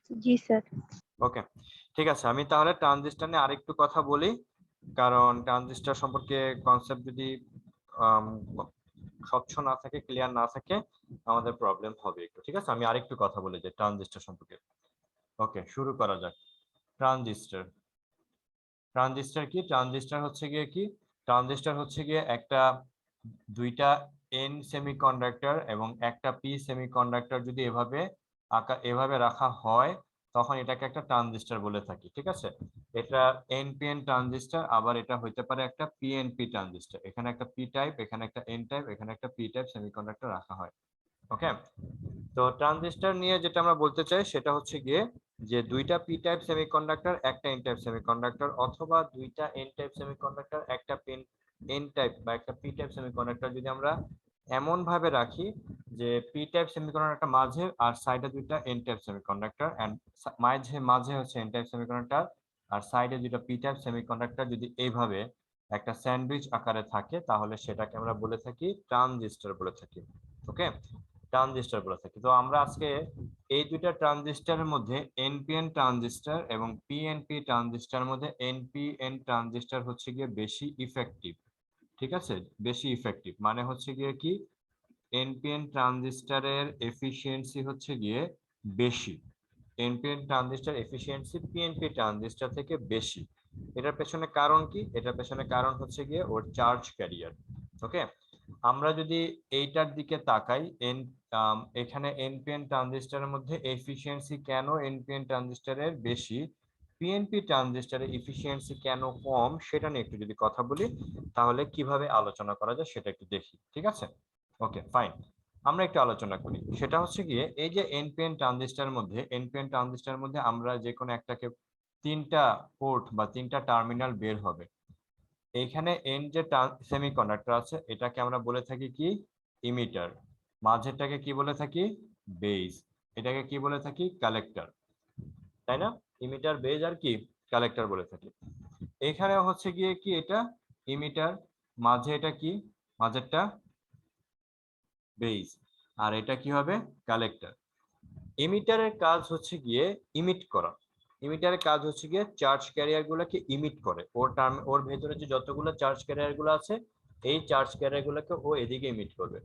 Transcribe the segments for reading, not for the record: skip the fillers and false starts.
জি sir. ওকে, ঠিক আছে। আমি তাহলে ট্রানজিস্টর নিয়ে আরেকটু কথা বলি, কারণ ট্রানজিস্টর সম্পর্কে কনসেপ্ট যদি আম, স্বচ্ছ না থাকে, ক্লিয়ার না থাকে, আমাদের প্রবলেম হবে একটু। ঠিক আছে, আমি আরেকটু কথা বলি যে ট্রানজিস্টর সম্পর্কে। ওকে, শুরু করা যাক। ট্রানজিস্টর ট্রানজিস্টর কি? ট্রানজিস্টর হচ্ছে গিয়ে কি? ট্রানজিস্টর হচ্ছে গিয়ে একটা দুইটা এন সেমিকন্ডাক্টর এবং একটা পি সেমিকন্ডাক্টর যদি এভাবে রাখা হয়, তখন এটাকে একটা ট্রানজিস্টর বলে থাকি। ঠিক আছে, এটা এনপিএন ট্রানজিস্টর, আবার এটা হইতে পারে একটা পিএনপি ট্রানজিস্টর। এখানে একটা পি টাইপ, এখানে একটা এন টাইপ, এখানে একটা পি টাইপ সেমিকন্ডাক্টর রাখা হয়। ওকে, তো ট্রানজিস্টর নিয়ে যেটা আমরা বলতে চাই সেটা হচ্ছে গিয়ে যে দুইটা পি টাইপ সেমিকন্ডাক্টর, একটা এন টাইপ সেমিকন্ডাক্টর, অথবা দুইটা এন টাইপ সেমিকন্ডাক্টর, একটা এন টাইপ বা একটা পি টাইপ সেমিকন্ডাক্টর যদি আমরা এমন ভাবে রাখি যে পি টাইপ সেমিকন্ডাক্টর মাঝে আর সাইডে দুইটা এন টাইপ সেমিকন্ডাক্টর, এন্ড মাঝে মাঝে হচ্ছে এন টাইপ সেমিকন্ডাক্টর আর সাইডে দুইটা পি টাইপ সেমিকন্ডাক্টর যদি এইভাবে একটা স্যান্ডউইচ আকারে থাকে, তাহলে সেটাকে আমরা বলে থাকি ট্রানজিস্টর বলে থাকি। ওকে, ট্রানজিস্টর বলে থাকি। তো আমরা আজকে এই দুইটা ট্রানজিস্টরের মধ্যে এনপিএন ট্রানজিস্টর এবং পিএনপি ট্রানজিস্টরের মধ্যে এনপিএন ট্রানজিস্টর হচ্ছে গিয়ে বেশি ইফেক্টিভ। ঠিক আছে, বেশি ইফেক্টিভ মানে হচ্ছে গিয়ে কি, এনপিএন ট্রানজিস্টরের এফিসিয়েন্সি হচ্ছে গিয়ে বেশি। NPN transistor efficiency PNP transistor থেকে বেশি। এটার পেছনে কারণ কি? এটার পেছনে কারণ হচ্ছে গিয়ে ওর চার্জ ক্যারিয়ার। ওকে, আমরা যদি এইটার দিকে তাকাই, এখানে এনপিএন ট্রানজিস্টরের মধ্যে এফিসিয়েন্সি কেন এনপিএন ট্রানজিস্টরের বেশি, পিএনপি ট্রানজিস্টরের এফিসিয়েন্সি কেন কম, সেটা নিয়ে একটু যদি কথা বলি, তাহলে কিভাবে আলোচনা করা যায় সেটা একটু দেখি। ঠিক আছে, ওকে ফাইন, আমরা একটু আলোচনা করি। সেটা হচ্ছে গিয়ে এই যে এনপিএন ট্রানজিস্টরের মধ্যে আমরা যে কোনো একটাকে তিনটা পোর্ট বা তিনটা টার্মিনাল বের হবে। এইখানে এন যে সেমিকন্ডাক্টর আছে এটাকে আমরা বলে থাকি কি, ইমিটার। মাঝেরটাকে কি বলে থাকি? বেজ। এটাকে কি বলে থাকি? কালেক্টর। তাই না? ইমিটার, বেজ আর কি, কালেক্টর বলে থাকি। এখানে হচ্ছে গিয়ে কি, এটা ইমিটার, মাঝে এটা কি, মাঝেরটা বেজ, আর এটা কি হবে? কালেক্টর। ইমিটারের কাজ হচ্ছে গিয়ে ইমিট করা। ইমিটারের কাজ হচ্ছে গিয়ে চার্জ ক্যারিয়ার গুলোকে ইমিট করে। ওর ভেতরে যে যতগুলো চার্জ ক্যারিয়ার গুলো আছে, এই চার্জ ক্যারিয়ার গুলোকে ও এদিকে ইমিট করবে।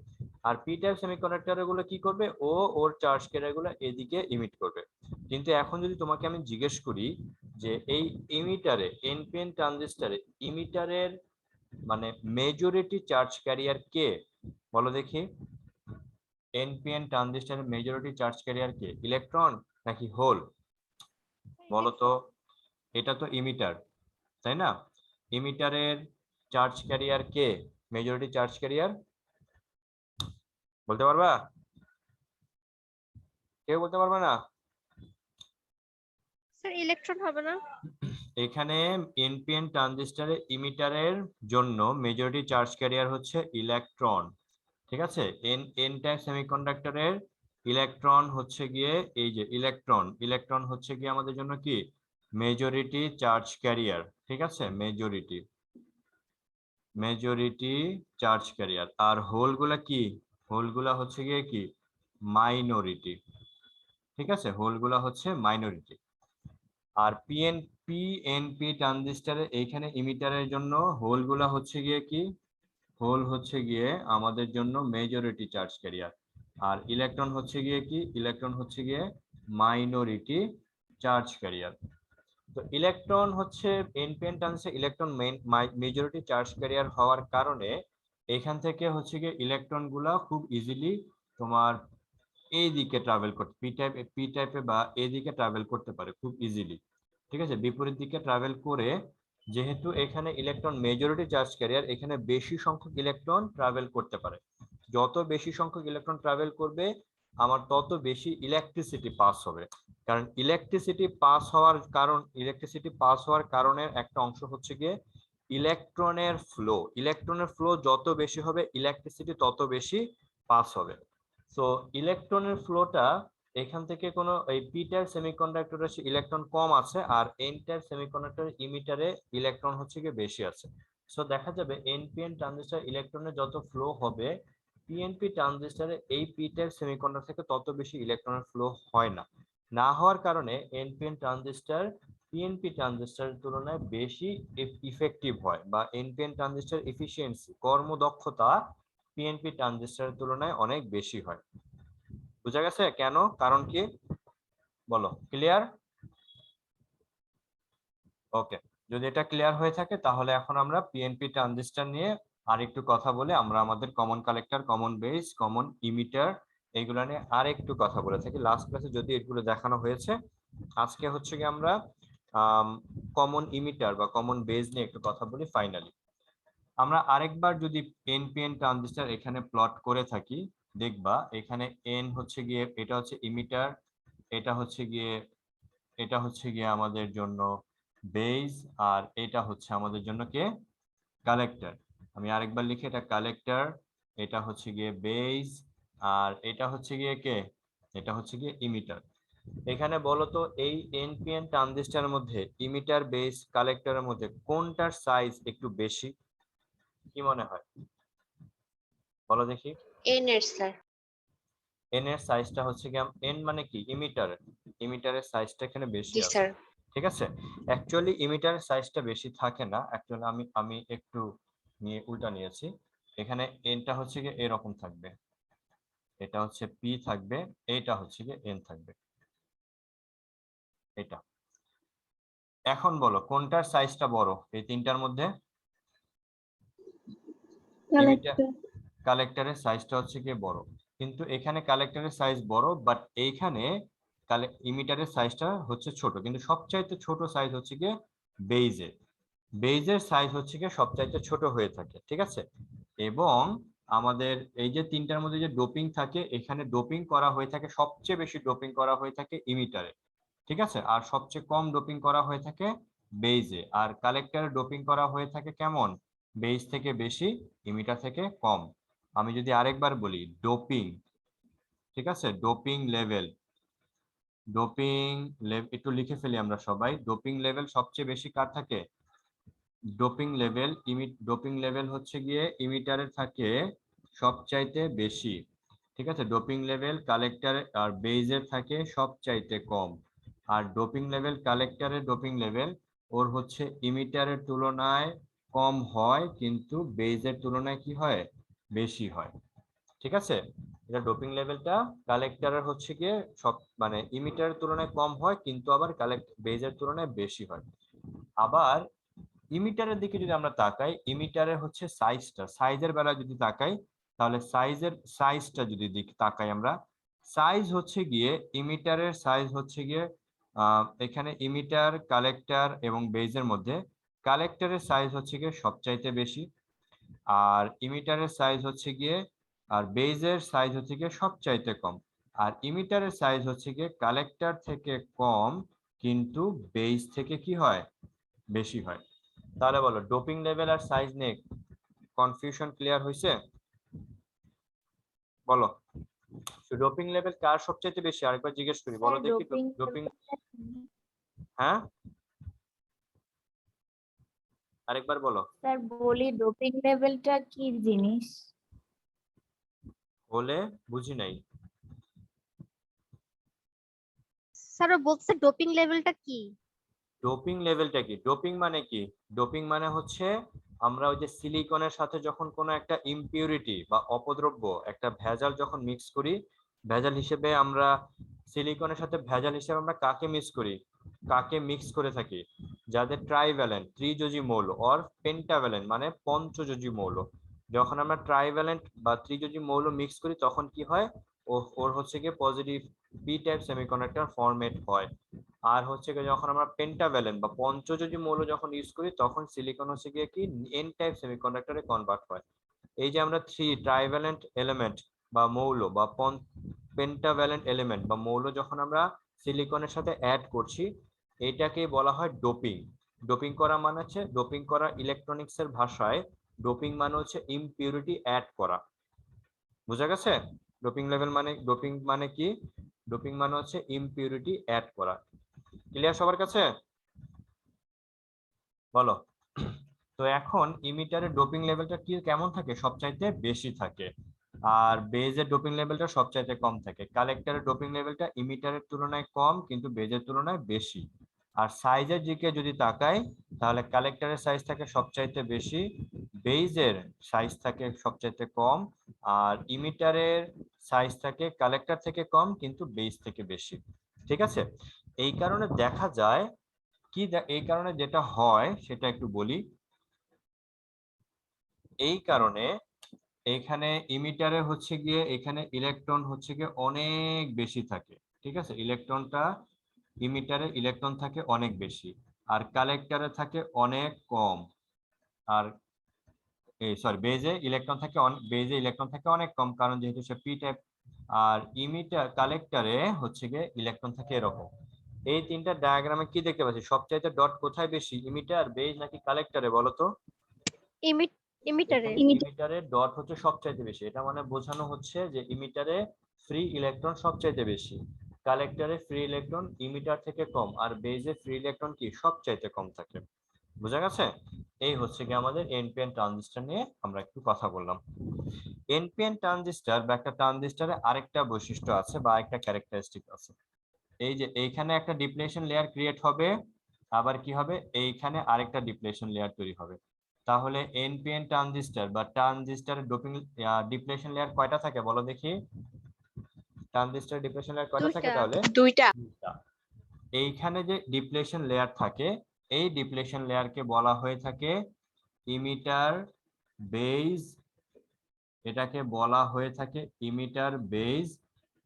আর পি টাইপ সেমিকন্ডাক্টর গুলো কি করবে? ও ওর চার্জ ক্যারিয়ার গুলো এদিকে ইমিট করবে। কিন্তু এখন যদি তোমাকে আমি জিজ্ঞেস করি যে এই ইমিটারে, এনপিএন ট্রানজিস্টরে ইমিটারের মানে মেজরিটি চার্জ ক্যারিয়ার কে, বলো দেখি। এনপিএন ট্রানজিস্টরের মেজরিটি চার্জ ক্যারিয়ার কে, ইলেকট্রন নাকি হোল? বলো তো। এটা তো ইমিটার, তাই না? ইমিটারের চার্জ ক্যারিয়ার কে, মেজরিটি চার্জ ক্যারিয়ার? বলতে পারবা? কেউ বলতে পারবে না? স্যার ইলেকট্রন হবে না? এখানে এনপিএন ট্রানজিস্টরে ইমিটারের জন্য মেজরিটি চার্জ ক্যারিয়ার হচ্ছে ইলেকট্রন। ঠিক আছে, এন টাইপ সেমিকন্ডাক্টরের ইলেকট্রন হচ্ছে গিয়ে এই যে ইলেকট্রন, ইলেকট্রন হচ্ছে গিয়ে আমাদের জন্য কি, মেজরিটি চার্জ ক্যারিয়ার। ঠিক আছে, মেজরিটি চার্জ ক্যারিয়ার। আর হোলগুলা কি? হোলগুলা হচ্ছে গিয়ে কি, মাইনরিটি। ঠিক আছে, হোলগুলা হচ্ছে মাইনরিটি। আর পিএনপি ট্রানজিস্টরে এইখানে ইমিটারের জন্য হোলগুলা হচ্ছে গিয়ে কি, হোল হচ্ছে গিয়ে আমাদের জন্য মেজরিটি চার্জ ক্যারিয়ার। আর ইলেকট্রন হচ্ছে গিয়ে কি, ইলেকট্রন হচ্ছে গিয়ে মাইনরিটি চার্জ ক্যারিয়ার। তো ইলেকট্রন হচ্ছে NPN transistor electron majority charge carrier হওয়ার কারণে এখান থেকে হচ্ছে গিয়ে ইলেকট্রন গুলা খুব ইজিলি তোমার এই দিকে ট্রাভেল করতে, পি টাইপে বা এই দিকে ট্রাভেল করতে পারে খুব ইজিলি। ঠিক আছে, বিপরীত দিকে ট্রাভেল করে, যেহেতু এখানে ইলেকট্রন মেজরিটি চার্জ ক্যারিয়ার, এখানে বেশি সংখ্যক ইলেকট্রন ট্রাভেল করতে পারে। যত বেশি সংখ্যক ইলেকট্রন ট্রাভেল করবে, আমার তত বেশি ইলেকট্রিসিটি পাস হবে। কারণ ইলেকট্রিসিটি পাস হওয়ার কারণের একটা অংশ হচ্ছে গিয়ে ইলেকট্রনের ফ্লো যত বেশি হবে, ইলেকট্রিসিটি তত বেশি পাস হবে। সো ইলেকট্রনের ফ্লোটা এখান থেকে কোনো এই পি টাইপ সেমিকন্ডাক্টরে ইলেকট্রন কম আছে, আর এন টাইপ সেমিকন্ডাক্টর ইমিটারে ইলেকট্রন হচ্ছে গিয়ে বেশি আছে। সো দেখা যাবে এনপিএন ট্রানজিস্টর ইলেকট্রনের যত ফ্লো হবে, পিএনপি ট্রানজিস্টরে এই পি টাইপ সেমিকন্ডাক্টর থেকে তত বেশি ইলেকট্রনের ফ্লো হয় না। না হওয়ার কারণে এনপিএন ট্রানজিস্টর পিএনপি ট্রানজিস্টরের তুলনায় বেশি ইফেক্টিভ হয়, বা এনপিএন ট্রানজিস্টর এফিসিয়েন্সি কর্মদক্ষতা পিএনপি ট্রানজিস্টরের তুলনায় অনেক বেশি হয়। বুঝা গেছে কেন, কারণ কি বলো, ক্লিয়ার? ওকে, যদি এটা ক্লিয়ার হয়ে থাকে তাহলে এখন আমরা পিএনপি ট্রানজিস্টর নিয়ে আরেকটু কথা বলে আমরা আমাদের common collector, common base, common emitter এইগুলো নিয়ে আরেকটু কথা বলে থাকি। লাস্ট ক্লাসে যদি এগুলো দেখানো হয়েছে, আজকে হচ্ছে কি আমরা কমন ইমিটার বা কমন বেস নিয়ে একটু কথা বলি ফাইনালি। আমরা আরেকবার যদি এনপিএন ট্রানজিস্টর এখানে প্লট করে থাকি, দেখবা এখানে এন হচ্ছে গিয়ে, এটা হচ্ছে ইমিটার, এটা হচ্ছে গিয়ে, এটা হচ্ছে গিয়ে আমাদের জন্য বেস, আর এটা হচ্ছে আমাদের জন্য কে, কালেক্টর। আমি আরেকবার লিখি, এটা কালেক্টর, এটা হচ্ছে গিয়ে বেস, আর এটা হচ্ছে গিয়ে কে, এটা হচ্ছে গিয়ে ইমিটার। এখানে বলো তো এই এনপিএন ট্রানজিস্টরের মধ্যে ইমিটার, বেস, কালেক্টরের মধ্যে কোনটার সাইজ একটু বেশি, কি মনে হয় বলো দেখি? এন এর স্যার। এন এর সাইজটা হচ্ছে কি, এন মানে কি, ইমিটারের সাইজটা এখানে বেশি জি আছে। স্যার। ঠিক আছে, অ্যাকচুয়ালি ইমিটারের সাইজটা বেশি থাকে না, অ্যাকচুয়ালি আমি একটু নিয়ে উল্টা নিয়েছি। এখানে এনটা হচ্ছে কি এরকম থাকবে, এটা হচ্ছে পি থাকবে, এইটা হচ্ছে কি এন থাকবে, এটা। এখন বলো কোনটার সাইজটা বড় এই তিনটার মধ্যে? ইমিটার, কালেক্টরের সাইজটা হচ্ছে কি বড়, কিন্তু এখানে কালেক্টরের সাইজ বড়, বাট এইখানে ইমিটারের সাইজটা হচ্ছে ছোট, কিন্তু সবচাইতে ছোট সাইজ হচ্ছে গিয়ে বেইজের। বেইজের সাইজ হচ্ছে গিয়ে সবচাইতে ছোট হয়ে থাকে, ঠিক আছে। এবং আমাদের এই যে তিনটার মধ্যে যে ডোপিং থাকে, এখানে ডোপিং করা হয়ে থাকে, সবচেয়ে বেশি ডোপিং করা হয়ে থাকে ইমিটারে, ঠিক আছে, আর সবচেয়ে কম ডোপিং করা হয়ে থাকে বেইজে। আর কালেক্টরে ডোপিং করা হয়ে থাকে কেমন, বেইজ থেকে বেশি, ইমিটার থেকে কম। আমি যদি আরেকবার বলি ডোপিং, ঠিক আছে, ডোপিং লেভেল, ডোপিং একটু লিখে ফেলি আমরা সবাই, ডোপিং লেভেল সবচেয়ে বেশি কার থাকে, ডোপিং লেভেল হচ্ছে গিয়ে ইমিটারের থাকে সবচাইতে বেশি, ঠিক আছে। ডোপিং লেভেল কালেক্টর আর বেইজের থাকে সবচাইতে কম। আর ডোপিং লেভেল কালেক্টরের ডোপিং লেভেল ওর হচ্ছে ইমিটারের তুলনায় কম হয়, কিন্তু বেইজের তুলনায় কি হয়, বেশি হয়, ঠিক আছে। এটা ডোপিং লেভেলটা কালেক্টরের হচ্ছে গিয়ে সব মানে ইমিটারের তুলনায় কম হয়, কিন্তু আবার বেইজের তুলনায় বেশি হয়। আবার ইমিটারের দিকে যদি আমরা তাকাই, ইমিটারের হচ্ছে সাইজের বেলায় যদি তাকাই, তাহলে সাইজটা যদি তাকাই আমরা, সাইজ হচ্ছে গিয়ে ইমিটারের সাইজ হচ্ছে গিয়ে এখানে ইমিটার, কালেক্টর এবং বেজের মধ্যে কালেক্টরের সাইজ হচ্ছে গিয়ে সবচাইতে বেশি, আর ইমিটারের সাইজ হচ্ছে গিয়ে, আর বেজের সাইজ হচ্ছে গিয়ে সবচাইতে কম। আর ইমিটারের সাইজ হচ্ছে গিয়ে কালেক্টর থেকে কম, কিন্তু বেজ থেকে কি হয়, বেশি হয়। তাহলে বলো ডোপিং লেভেল আর সাইজ নিয়ে কনফিউশন ক্লিয়ার হয়েছে? বলো ডোপিং লেভেল কার সবচেয়ে বেশি, আরেকবার জিজ্ঞেস করি, স্যার বলো দেখি ডোপিং ডোপিং। হ্যাঁ আরেকবার বলো। স্যার বলি ডোপিং লেভেলটা কি জিনিস? বলে বুঝি নাই। স্যার বলছে ডোপিং লেভেলটা কি? ডোপিং লেভেলটা কি, ডোপিং মানে কি, ডোপিং মানে হচ্ছে আমরা ওই যে সিলিকনের সাথে যখন কোনো একটা ইমপিউরিটি বা অপদ্রব্য, একটা ভেজাল যখন মিক্স করি, ভেজাল হিসেবে আমরা সিলিকনের সাথে ভেজাল হিসেবে আমরা কাকে মিক্স করি, কাকে মিক্স করে থাকি, যাদের ট্রাইভ্যালেন্ট ত্রিযোজী মৌল অর পেন্টাভ্যালেন্ট মানে পঞ্চযোজী মৌল, যখন আমরা ট্রাইভ্যালেন্ট বা ত্রিযোজী মৌল মিক্স করি তখন কি হয়, ওর হচ্ছে গিয়ে positive P type semiconductor format হয়। আর হচ্ছে গিয়ে যখন আমরা পেন্টাভ্যালেন্ট বা পঞ্চযোজী মৌল যখন ইউজ করি তখন সিলিকন হচ্ছে গিয়ে কি এন টাইপ সেমিকন্ডাক্টরে কনভার্ট হয়। এই যে আমরা ট্রাইভ্যালেন্ট এলিমেন্ট বা মৌল বা পেন্টাভ্যালেন্ট এলিমেন্ট বা মৌল যখন আমরা সিলিকনের সাথে অ্যাড করছি, এটাকে বলা হয় ডোপিং। ডোপিং করা মানে হচ্ছে, ডোপিং করা ইলেকট্রনিক্স এর ভাষায় ডোপিং মানে হচ্ছে ইমপিউরিটি অ্যাড করা। বুঝা গেছে? ডোপিং লেভেল মানে, ডোপিং মানে কি, ডোপিং মানে হচ্ছে ইমপিউরিটি অ্যাড করা। ক্লিয়ার সবার কাছে? বলো। তো এখন ইমিটারের ডোপিং লেভেলটা কি কেমন থাকে, সবচাইতে বেশি থাকে। আর বেজের ডোপিং লেভেলটা সবচাইতে কম থাকে। কালেক্টরের ডোপিং লেভেলটা ইমিটারের তুলনায় কম কিন্তু বেজের তুলনায় বেশি। আর সাইজের দিকে যদি তাকাই তাহলে কালেক্টরের সাইজ থাকে সবচাইতে বেশি, বেজের সাইজ থাকে সবচাইতে কম, আর ইমিটারের সাইজ থাকে কালেক্টর থেকে কম কিন্তু বেজ থেকে বেশি। ঠিক আছে, এই কারণে দেখা যায় কি, এই কারণে যেটা হয় সেটা একটু বলি। এই কারণে এখানে ইমিটারে হচ্ছে গিয়ে এখানে ইলেকট্রন হচ্ছে গিয়ে অনেক বেশি থাকে। ঠিক আছে, ইলেকট্রনটা ইমিটারে ইলেকট্রন থাকে অনেক বেশি আর কালেক্টরে থাকে অনেক কম। আর এই সরি বেজে ইলেকট্রন থাকে অনেক কম, কারণ যেহেতু সে পি টাইপ। আর ইমিটার কালেক্টরে হচ্ছে গিয়ে ইলেকট্রন থাকে এরকম। এই তিনটা ডায়াগ্রামে কি দেখতে পাচ্ছি, সবচাইতে ডট কোথায় বেশি, ইমিটার, বেজ নাকি কালেক্টরে বলো তো? ইমিটারে। ইমিটারে ডট হচ্ছে সবচাইতে বেশি, এটা মানে বোঝানো হচ্ছে যে ইমিটারে ফ্রি ইলেকট্রন সবচাইতে বেশি, কালেক্টরে ফ্রি ইলেকট্রন ইমিটার থেকে কম, আর বেজে ফ্রি ইলেকট্রন কি সবচাইতে কম থাকে। বুঝা গেছে? এই হচ্ছে কি আমাদের এনপিএন ট্রানজিস্টর নিয়ে আমরা একটু কথা বললাম। এনপিএন ট্রানজিস্টর বা একটা ট্রানজিস্টরের আরেকটা বৈশিষ্ট্য আছে বা একটা ক্যারেক্টারিস্টিক আছে। এই যে এইখানে একটা ডিপ্লেশন লেয়ার ক্রিয়েট হবে, আবার কি হবে এইখানে আরেকটা ডিপ্লেশন লেয়ার তৈরি হবে। তাহলে এনপিএন ট্রানজিস্টর বা ট্রানজিস্টরের ডোপিং ডিপ্লেশন লেয়ার কয়টা থাকে বলো দেখি? ট্রানজিস্টর ডিপ্লেশন লেয়ার কয়টা থাকে তাহলে? দুইটা। এইখানে যে ডিপ্লেশন লেয়ার থাকে এই ডিপ্লেশন লেয়ারকে বলা হয়ে থাকে ইমিটার বেজ, এটাকে বলা হয়ে থাকে ইমিটার বেজ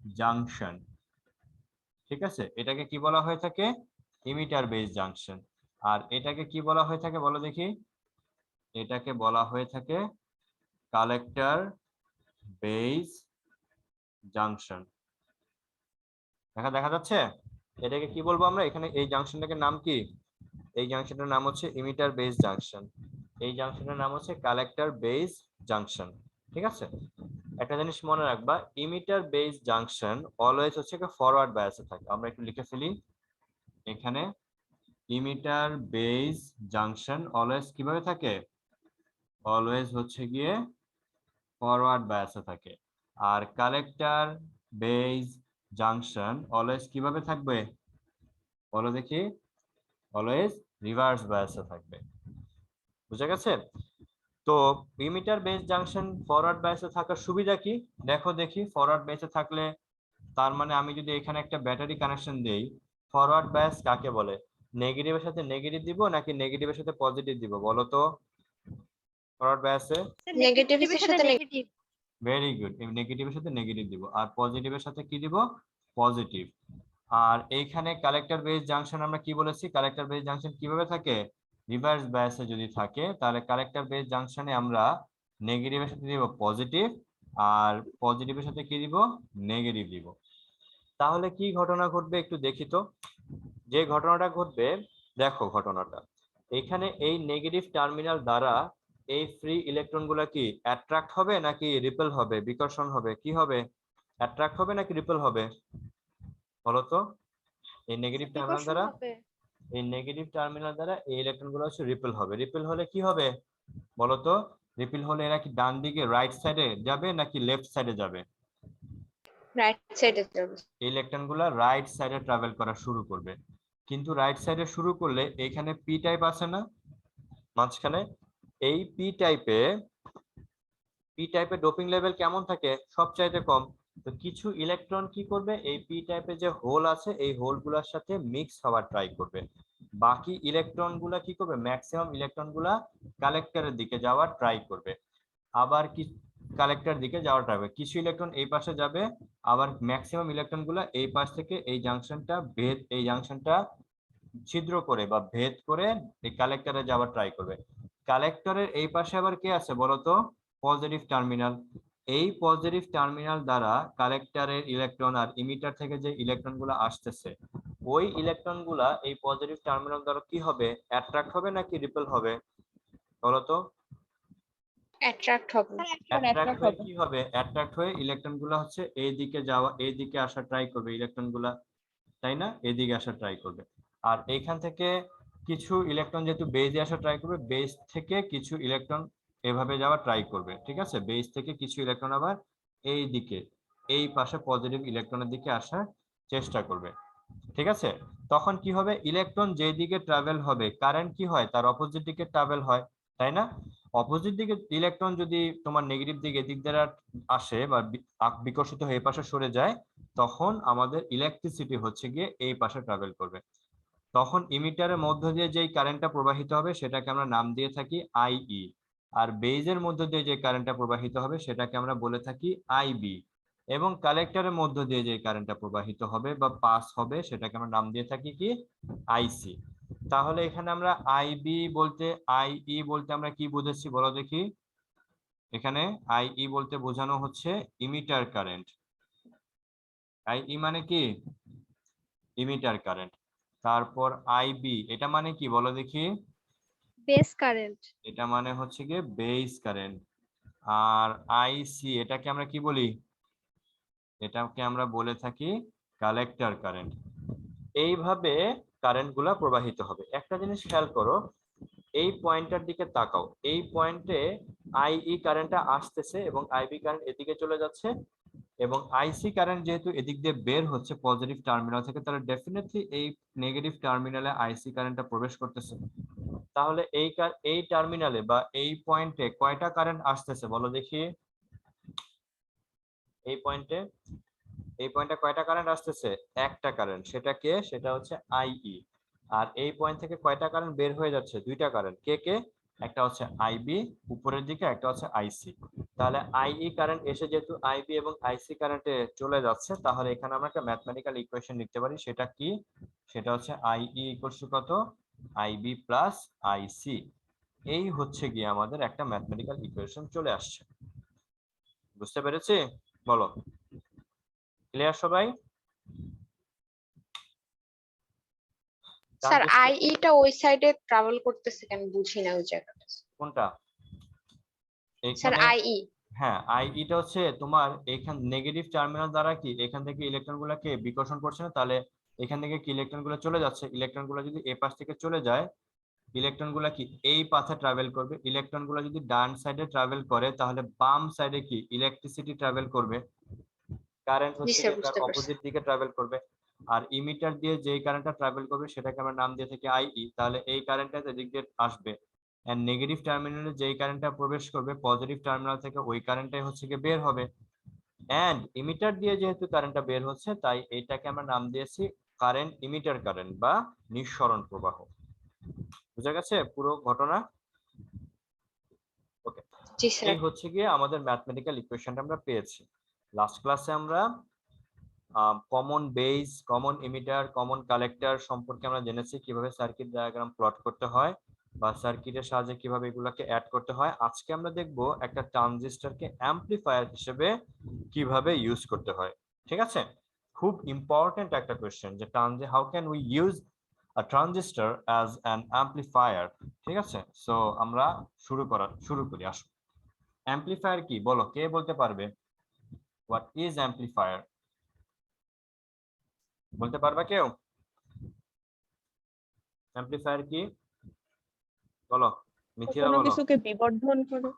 জাংশন। ঠিক আছে, এটাকে কি বলা হয়ে থাকে? Emitter base junction. আর এটাকে কি বলা হয়ে থাকে বলো দেখি? এটাকে বলা হয়ে থাকে কালেক্টর বেজ জাংশন। দেখা যাচ্ছে? এটাকে কি বলবো আমরা এখানে? এই জাংশনটাকে নাম কি? এই জাংশনটার নাম হচ্ছে ইমিটার বেজ জাংশন। এই জাংশনের নাম হচ্ছে কালেক্টর বেজ জাংশন। ঠিক আছে, একটা জিনিস মনে রাখবা, ইমিটার বেজ জাংশন অলওয়েজ হচ্ছে ফরওয়ার্ড বায়াসে থাকে। আমরা একটু লিখে ফেলি এখানে, ইমিটার বেজ জাংশন অলওয়েজ কিভাবে থাকে? অলওয়েজ হচ্ছে গিয়ে ফরওয়ার্ড বায়াসে থাকে। আর কালেক্টর বেজ জাংশন অলওয়েজ কিভাবে থাকবে বলো দেখি? অলওয়েজ রিভার্স বায়াসে থাকবে। বুঝা গেছে? তো ইমিটার বেজ জাংশন ফরওয়ার্ড বায়াসে থাকার সুবিধা কি দেখো দেখি। ফরওয়ার্ড বায়াসে থাকলে তার মানে আমি যদি এখানে একটা ব্যাটারি কানেকশন দেই, ফরওয়ার্ড বায়াস কাকে বলে? নেগেটিভের সাথে নেগেটিভ দিব নাকি নেগেটিভের সাথে পজিটিভ দিব বলো তো? ফরওয়ার্ড বায়াসে নেগেটিভের সাথে নেগেটিভ। ভেরি গুড, নেগেটিভের সাথে নেগেটিভ দিব আর পজিটিভের সাথে কি দিব? পজিটিভ। আর এইখানে কালেক্টর বেজ জাংশন আমরা কি বলেছি? কালেক্টর বেজ জাংশন কিভাবে থাকে? রিভার্স বায়াসে যদি থাকে তাহলে কালেক্টর বেজ জাংশনে আমরা নেগেটিভের সাথে দিব পজিটিভ আর পজিটিভের সাথে কি দিব? নেগেটিভ দিব। তাহলে কি ঘটনা ঘটবে একটু দেখি তো। যে ঘটনাটা ঘটবে দেখো, ঘটনাটা এখানে এই নেগেটিভ টার্মিনাল দ্বারা এই ফ্রি ইলেকট্রন গুলা কি অ্যাট্রাক্ট হবে নাকি রিপেল হবে, বিকর্ষণ হবে? কি হবে? অ্যাট্রাক্ট হবে নাকি রিপেল হবে বলো তো? এই নেগেটিভ টার্মিনাল দ্বারা এই ইলেকট্রন গুলো হচ্ছে রিপেল হবে। রিপেল হলে কি হবে বলো তো? রিপেল হলে এরা কি ডান দিকে রাইট সাইডে যাবে নাকি লেফট সাইডে যাবে? রাইট সাইডে যাবে। ইলেকট্রন গুলা রাইট সাইডে ট্রাভেল করা শুরু করবে। কিন্তু রাইট সাইডে শুরু করলে এখানে পি টাইপ আছে না মাঝখানে? এই পি টাইপে ডোপিং লেভেল কেমন থাকে? সবচাইতে কম। তো কিছু ইলেকট্রন কি করবে, এই পি টাইপে যে হোল আছে এই হোল গুলার সাথে মিক্স হওয়ার ট্রাই করবে। বাকি ইলেকট্রন গুলা কি করবে? ম্যাক্সিমাম ইলেকট্রন গুলা কালেক্টরের দিকে যাওয়ার ট্রাই করবে। আবার কি কালেক্টর দিকে যাওয়ার ট্রাই করবে। কিছু ইলেকট্রন এই পাশে যাবে, আবার ম্যাক্সিমাম ইলেকট্রন গুলা এই পাশ থেকে এই জাংশনটা ছিদ্র করে বা ভেদ করে এই কালেক্টরে যাওয়ার ট্রাই করবে। কালেক্টরের এই পাশে আবার কে আছে বলতো? Positive terminal. এই পজিটিভ টার্মিনাল দ্বারা কালেক্টরের ইলেকট্রন আর ইমিটার থেকে যে ইলেকট্রন গুলা আসতেছে ওই ইলেকট্রন গুলা এই পজিটিভ টার্মিনাল দ্বারা কি হবে? অ্যাট্রাক্ট হবে নাকি রিপেল হবে বলতো? অ্যাট্রাক্ট হবে। অ্যাট্রাক্ট হয়ে কি হবে? অ্যাট্রাক্ট হয়ে ইলেকট্রন গুলা হচ্ছে এইদিকে আসার ট্রাই করবে ইলেকট্রন গুলা, তাই না? এদিকে আসার ট্রাই করবে। আর এইখান থেকে কিছু ইলেকট্রন যেহেতু বেজে আসার ট্রাই করবে, বেজ থেকে কিছু ইলেকট্রন এভাবে যাওয়ার ট্রাই করবে। ঠিক আছে, বেজ থেকে কিছু ইলেকট্রন আবার এই দিকে, এই পাশে পজিটিভ ইলেকট্রনের দিকে আসার চেষ্টা করবে। ঠিক আছে, তখন কি হবে, ইলেকট্রন যেই দিকে ট্রাভেল হবে কারেন্ট কি হয়, তার অপোজিট দিকে ট্রাভেল হয়, তাই না? অপোজিট দিকে ইলেকট্রন যদি তোমার নেগেটিভ দিকে এদিক দ্বারা আসে বা বিকর্ষিত হয়ে এই পাশে সরে যায়, তখন আমাদের ইলেকট্রিসিটি হচ্ছে গিয়ে এই পাশে ট্রাভেল করবে। তখন ইমিটারের মধ্য দিয়ে যেই কারেন্টটা প্রবাহিত হবে সেটাকে আমরা নাম দিয়ে থাকি আইই, আর বেজের মধ্য দিয়ে যে কারেন্টটা প্রবাহিত হবে সেটাকে আমরা বলে থাকি আইবি, এবং কালেক্টরের মধ্য দিয়ে যে কারেন্টটা প্রবাহিত হবে বা পাস হবে সেটাকে আমরা নাম দিয়ে থাকি কি, আইসি। তাহলে এখানে আমরা আইবি বলতে, আইই বলতে আমরা কি বুঝেছি বলো দেখি? এখানে আইই বলতে বোঝানো হচ্ছে ইমিটার কারেন্ট। আইই মানে কি, ইমিটার কারেন্ট। তারপর আইবি এটা মানে কি বলো দেখি? Base current. এটা মানে হচ্ছে গিয়ে বেস কারেন্ট। আর আইসি এটাকে আমরা কি বলি? এটাকে আমরা বলে থাকি কালেক্টর কারেন্ট। এইভাবে কারেন্ট গুলা প্রবাহিত হবে। একটা জিনিস খেয়াল করো, এই পয়েন্টটার দিকে তাকাও, এই পয়েন্টে আইই কারেন্টটা আসতেছে এবং আইবি কারেন্ট এদিকে চলে যাচ্ছে, এবং আইসি কারেন্ট যেহেতু এদিক দিয়ে বের হচ্ছে পজিটিভ টার্মিনাল থেকে, তাহলে ডেফিনেটলি এই নেগেটিভ টার্মিনালে আইসি কারেন্টটা প্রবেশ করতেছে। তাহলে এই টার্মিনালে বা এই পয়েন্টে কয়টা কারেন্ট আসতেছে বলো দেখি? এই পয়েন্টে কয়টা কারেন্ট আসতেছে? একটা কারেন্ট। সেটা হচ্ছে আইই। আর এই পয়েন্ট থেকে কয়টা কারেন্ট বের হয়ে যাচ্ছে? দুইটা কারেন্ট। কে? একটা হচ্ছে আইবি উপরের দিকে, একটা হচ্ছে আইসি। তাহলে আইই কারেন্ট এসে যেহেতু আইবি এবং আইসি কারেন্টে চলে যাচ্ছে, তাহলে এখানে আমরা একটা ম্যাথমেটিক্যাল ইকুয়েশন লিখতে পারি। সেটা কি? সেটা হচ্ছে আইই ইকুয়ালস টু কত? IB plus IC. এই হচ্ছে গিয়ে আমাদের একটা ম্যাথমেটিক্যাল ইকুয়েশন চলে আসছে। বুঝতে পেরেছি? বলো, ক্লিয়ার সবাই? স্যার আইইটা ওই সাইডে ট্রাভেল করতেছে কেন বুঝি না ওই জায়গাটা। কোনটা? স্যার এখানে আইই। হ্যাঁ, আইইটা হচ্ছে তোমার এখান নেগেটিভ টার্মিনাল দ্বারা কি এখান থেকে ইলেকট্রন গুলাকে বিকর্ষণ করছে না, তাহলে এখান থেকে কি ইলেকট্রন গুলো চলে যাচ্ছে, ইলেকট্রন গুলো যদি এই পাশ থেকে চলে যায়, ইলেকট্রন গুলা কি এই পাথে ট্রাভেল করবে। ইলেকট্রন গুলো যদি ডান সাইডে ট্রাভেল করে তাহলে বাম সাইডে কি ইলেকট্রিসিটি ট্রাভেল করবে, কারেন্ট জি হচ্ছে স্যার তার বুঝতে পারছি। অপোজিট দিকে ট্রাভেল করবে। আর ইমিটার দিয়ে যেই কারেন্টটা ট্রাভেল করবে সেটাকে আমরা নাম দিয়ে থাকি আইই, তাহলে এই কারেন্টটা এদিক দিয়ে আসবে। এন্ড নেগেটিভ টার্মিনালে যেই কারেন্টটা প্রবেশ করবে পজিটিভ টার্মিনাল থেকে, ওই কারেন্টটাই হচ্ছে কি বের হবে। এন্ড ইমিটার দিয়ে যেহেতু কারেন্টটা বের হচ্ছে, তাই এইটাকে আমরা নাম দিয়েছি কারেন্ট ইমিটার কারেন্ট বা নিঃসরণ প্রবাহ। বুঝা গেছে পুরো ঘটনা? ওকে, জি স্যার। এই হচ্ছে গিয়ে আমাদের ম্যাথমেটিক্যাল ইকুয়েশনটা আমরা পেয়েছি। লাস্ট ক্লাসে আমরা common base, common emitter, common collector সম্পর্কে আমরা জেনেছি, কিভাবে সার্কিট ডায়াগ্রাম প্লট করতে হয় বা সার্কিটের সাহায্যে কিভাবে এগুলোকে অ্যাড করতে হয়। আজকে আমরা দেখব একটা ট্রানজিস্টরকে অ্যামপ্লিফায়ার হিসেবে কিভাবে ইউজ করতে হয়। ঠিক আছে, খুব ইম্পর্টেন্ট একটা কোশ্চেন যে how can we use a transistor as an amplifier. ঠিক আছে, সো আমরা শুরু করি। আসো, অ্যামপ্লিফায়ার কি বলো, কে বলতে পারবে? What is amplifier? বলতে পারবা কেউ? অ্যামপ্লিফায়ার কি বলো, মিথিলা কোনো বলো। কিছুকে বিবর্ধন করে।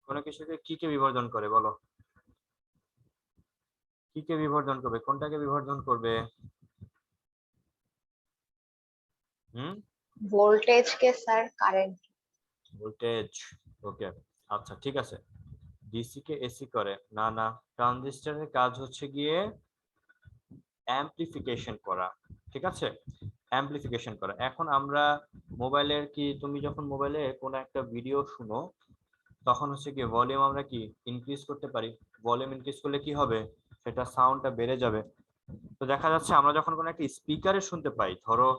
কোনো কিছুকে কি কে বিবর্ধন করে বলো? কি কে বিবর্ধন করবে, কোনটাকে বিবর্ধন করবে? ভোল্টেজ কে স্যার কারেন্ট। ভোল্টেজ। ওকে, আচ্ছা ঠিক আছে। ডিসি কে এসি করে না? না, ট্রানজিস্টরের কাজ হচ্ছে গিয়ে অ্যামপ্লিফিকেশন করা। ঠিক আছে, অ্যামপ্লিফিকেশন করা। এখন আমরা মোবাইলের কি, তুমি যখন মোবাইলে কোনো একটা ভিডিও শুনো তখন হচ্ছে কি ভলিউম আমরা কি ইনক্রিজ করতে পারি। ভলিউম ইনক্রিজ করলে কি হবে, সেটা সাউন্ডটা বেড়ে যাবে। তো দেখা যাচ্ছে আমরা যখন কোনো একটা স্পিকারে শুনতে পাই, ধরো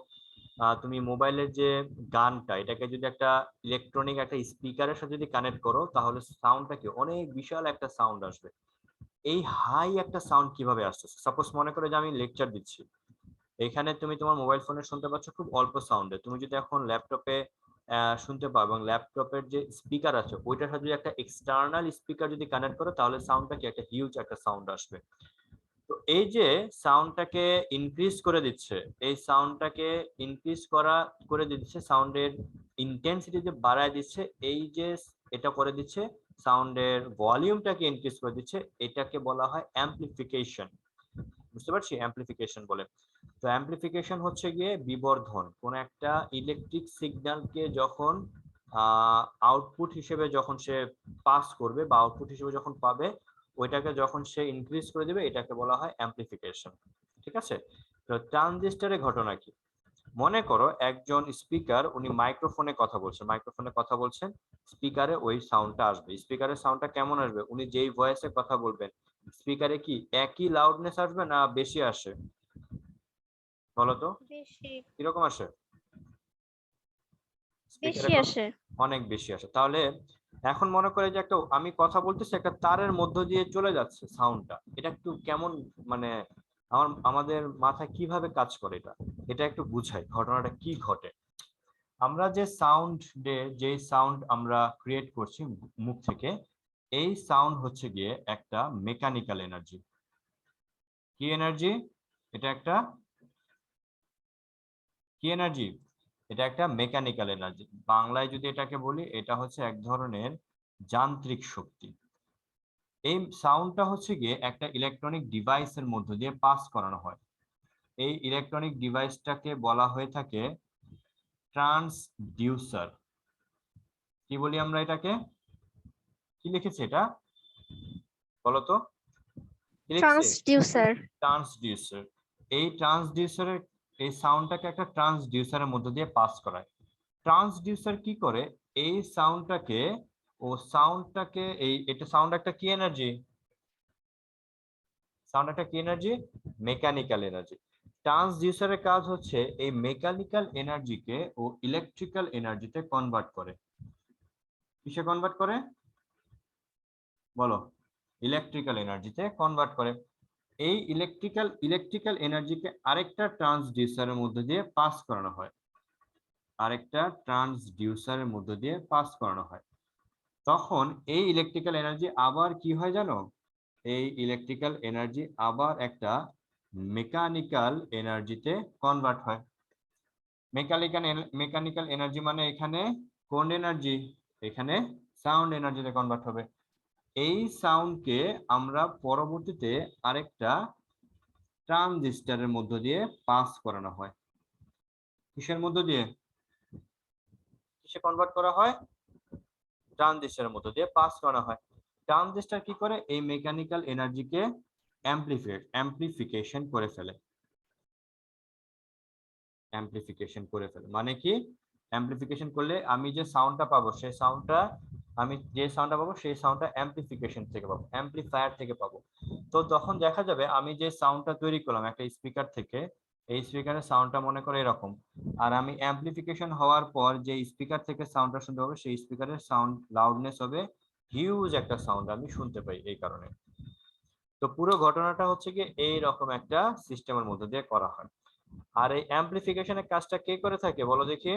তুমি মোবাইলের যে গানটা, এটাকে যদি একটা ইলেকট্রনিক একটা স্পিকারের সাথে যদি কানেক্ট করো, তাহলে সাউন্ডটা কি অনেক বিশাল একটা সাউন্ড আসবে। এই হাই একটা সাউন্ড কিভাবে আসতেছে? সাপোজ মনে করো যে আমি লেকচার দিচ্ছি, এখানে তুমি তোমার মোবাইল ফোনে শুনতে পাচ্ছ খুব অল্প সাউন্ডে। তুমি যদি এখন ল্যাপটপে শুনতে পাও এবং ল্যাপটপের যে স্পিকার আছে ওইটার সাথে যদি একটা এক্সটার্নাল স্পিকার যদি কানেক্ট করো, তাহলে সাউন্ডটা কি একটা হিউজ একটা সাউন্ড আসবে। তো এই যে সাউন্ডটাকে ইনক্রিজ করে দিচ্ছে, এই সাউন্ডটাকে ইনক্রিজ করে দিচ্ছে, সাউন্ডের ইন্টেন্সিটি যে বাড়ায় দিচ্ছে, এই যে এটা করে দিচ্ছে সাউন্ডের ভলিউমটাকে ইনক্রিজ করে দিচ্ছে, এটাকে বলা হয় অ্যাম্প্লিফিকেশন। বুঝতে পারছি অ্যাম্প্লিফিকেশন বলে। তো অ্যাম্প্লিফিকেশন হচ্ছে গিয়ে বিবর্ধন। কোন একটা ইলেকট্রিক সিগন্যালকে যখন আউটপুট হিসেবে যখন সে পাস করবে বা আউটপুট হিসেবে যখন পাবে, ওইটাকে যখন সে ইনক্রিজ করে দিবে, এটাকে বলা হয় অ্যাম্প্লিফিকেশন। ঠিক আছে। তো ট্রানজিস্টরের ঘটনা কি? মনে করো একজন স্পিকার, উনি মাইক্রোফোনে কথা বলছেন, স্পিকারে ওই সাউন্ডটা আসবে। স্পিকারের সাউন্ডটা কেমন আসবে? উনি যেই ভয়েসে কথা বলবেন, স্পিকারে কি একই লাউডনেস আসবে না বেশি আসে? বলো তো বেশি কিরকম আসে? স্পিকারে বেশি আসে। অনেক বেশি আসে। তাহলে এখন মনে করে যে একটা আমি কথা বলতেছি, একটা তারের মধ্য দিয়ে চলে যাচ্ছে সাউন্ডটা, এটা একটু কেমন মানে আমাদের মাথায় কিভাবে কাজ করে এটা, এটা একটু বুঝাই ঘটনাটা কি ঘটে। আমরা যে সাউন্ড আমরা ক্রিয়েট করছি মুখ থেকে, এই সাউন্ড হচ্ছে গিয়ে একটা মেকানিক্যাল এনার্জি। কি এনার্জি? এটা একটা কি এনার্জি? এটা একটা মেকানিক্যাল এনার্জি। বাংলায় যদি এটাকে বলি, এটা হচ্ছে এক ধরনের যান্ত্রিক শক্তি। এই সাউন্ডটা হচ্ছে গিয়ে একটা ইলেকট্রনিক ডিভাইসের মধ্য দিয়ে পাস করানো হয়। এই ইলেকট্রনিক ডিভাইসটাকে বলা হয়ে থাকে ট্রান্সডিউসার। কি বলি আমরা এটাকে? কি লিখেছে এটা বলতো? কি লিখছে? ট্রান্সডিউসার। ট্রান্সডিউসার। এই সাউন্ডটাকে একটা ট্রান্সডিউসারের মধ্য দিয়ে পাস করায়। ট্রান্সডিউসার কি করে? এই সাউন্ডটাকে এটা সাউন্ড একটা কি এনার্জি? সাউন্ড একটা কি এনার্জি? Mechanical energy. ট্রান্সডিউসারের কাজ হচ্ছে এই মেকানিক্যাল এনার্জিকে ও ইলেকট্রিক্যাল এনার্জিতে কনভার্ট করে। কিসে কনভার্ট করে বলো? ইলেকট্রিক্যাল এনার্জিতে কনভার্ট করে। এই ইলেকট্রিক্যাল এনার্জিকে আরেকটা ট্রান্সডিউসারের মধ্য দিয়ে পাস করানো হয়। তখন এই ইলেকট্রিক্যাল এনার্জি আবার কি হয় জানো? এই ইলেকট্রিক্যাল এনার্জি আবার একটা মেকানিক্যাল এনার্জিতে কনভার্ট হয়। মেকানিক্যাল এনার্জি মানে এখানে কোন এনার্জি? এখানে সাউন্ড এনার্জিতে কনভার্ট হবে। এই সাউন্ডকে আমরা পরবর্তীতে আরেকটা ট্রানজিস্টরের মধ্য দিয়ে পাস করানো হয়। কিসের মধ্য দিয়ে? কিসে কনভার্ট করা হয়? ট্রানজিস্টরের মধ্য দিয়ে পাস করা হয়। ট্রানজিস্টর কি করে? এই মেকানিক্যাল এনার্জিকে অ্যাম্প্লিফিকেশন করে ফেলে। মানে কি? অ্যাম্প্লিফিকেশন করলে আমি যে সাউন্ডটা পাবো, সেই সাউন্ডটা অ্যাম্প্লিফিকেশন থেকে পাবো, অ্যাম্প্লিফায়ার থেকে পাবো। তো তখন দেখা যাবে আমি যে সাউন্ডটা তৈরি করলাম একটা স্পিকার থেকে, এই স্পিকারের সাউন্ডটা মনে করে এরকম, আর আমি অ্যাম্প্লিফিকেশন হওয়ার পর যে স্পিকার থেকে সাউন্ডটা শুনতে পাবো, সেই স্পিকারের সাউন্ড লাউডনেস হবে হিউজ একটা সাউন্ড আমি শুনতে পাই এই কারণে। তো পুরো ঘটনাটা হচ্ছে কি এইরকম একটা সিস্টেমের মধ্যে দিয়ে করা হয়। আর এই অ্যাম্প্লিফিকেশনের কাজটা কে করে থাকে বলো দেখি?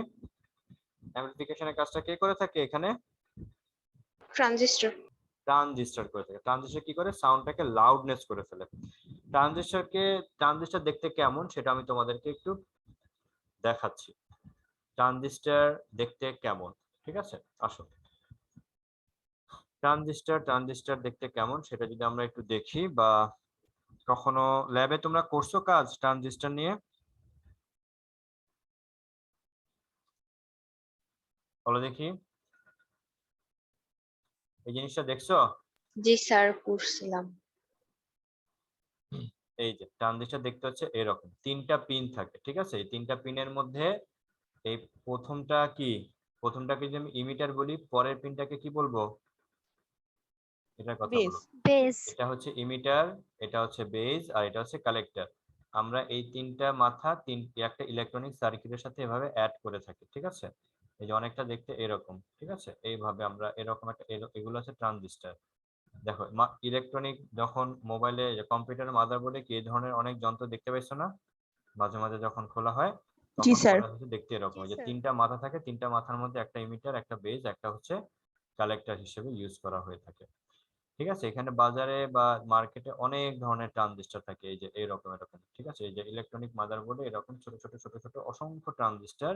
অ্যাম্প্লিফিকেশনের কাজটা কে করে থাকে এখানে? ট্রানজিস্টর। ট্রানজিস্টর করে থাকে। ট্রানজিস্টর কি করে? সাউন্ডটাকে লাউডনেস করে ফেলে। ট্রানজিস্টর দেখতে কেমন সেটা আমি তোমাদেরকে একটু দেখাচ্ছি। ট্রানজিস্টর দেখতে কেমন, ঠিক আছে? আসো, ট্রানজিস্টর দেখতে কেমন সেটা যদি আমরা একটু দেখি, বা কখনো ল্যাবে তোমরা করছো কাজ ট্রানজিস্টর নিয়ে? বলো দেখি, এই জিনিসটা দেখছো? জি স্যার, করছিলাম। এই যে ট্রানজিস্টর দেখতে হচ্ছে এরকম, তিনটা পিন থাকে, ঠিক আছে? এই তিনটা পিনের মধ্যে এই প্রথমটাকে যদি আমি ইমিটার বলি, পরের পিনটাকে কি বলবো? এটার কথা বেশ। বলো। বেস। এটা হচ্ছে ইমিটার, এটা হচ্ছে বেজ, আর এটা হচ্ছে কালেক্টর। আমরা এই তিনটা মাথা একটা ইলেকট্রনিক সার্কিটের সাথে এভাবে অ্যাড করে থাকি, ঠিক আছে? এই যে অনেকটা দেখতে এরকম, ঠিক আছে? এইভাবে আমরা এরকম একটা এগুলো হচ্ছে ট্রানজিস্টর। দেখো ইলেকট্রনিক যখন মোবাইলে কম্পিউটার মাদারবোর্ডে কি এই ধরনের অনেক যন্ত্র দেখতে পাইছো না? মাঝে মাঝে যখন খোলা হয় জি তখন স্যার। ওরা হচ্ছে দেখতে এরকম, জি যে স্যার। তিনটা মাথা থাকে, তিনটা মাথার মধ্যে একটা ইমিটার, একটা বেজ, একটা হচ্ছে কালেক্টর হিসেবে ইউজ করা হয়ে থাকে। ঠিক আছে? এখানে বাজারে বা মার্কেটে অনেক ধরনের ট্রানজিস্টর থাকে, এই যে এরকম, ঠিক আছে? এই যে ইলেকট্রনিক মাদারবোর্ডে এরকম ছোট ছোট ছোট ছোট অসংখ্য ট্রানজিস্টর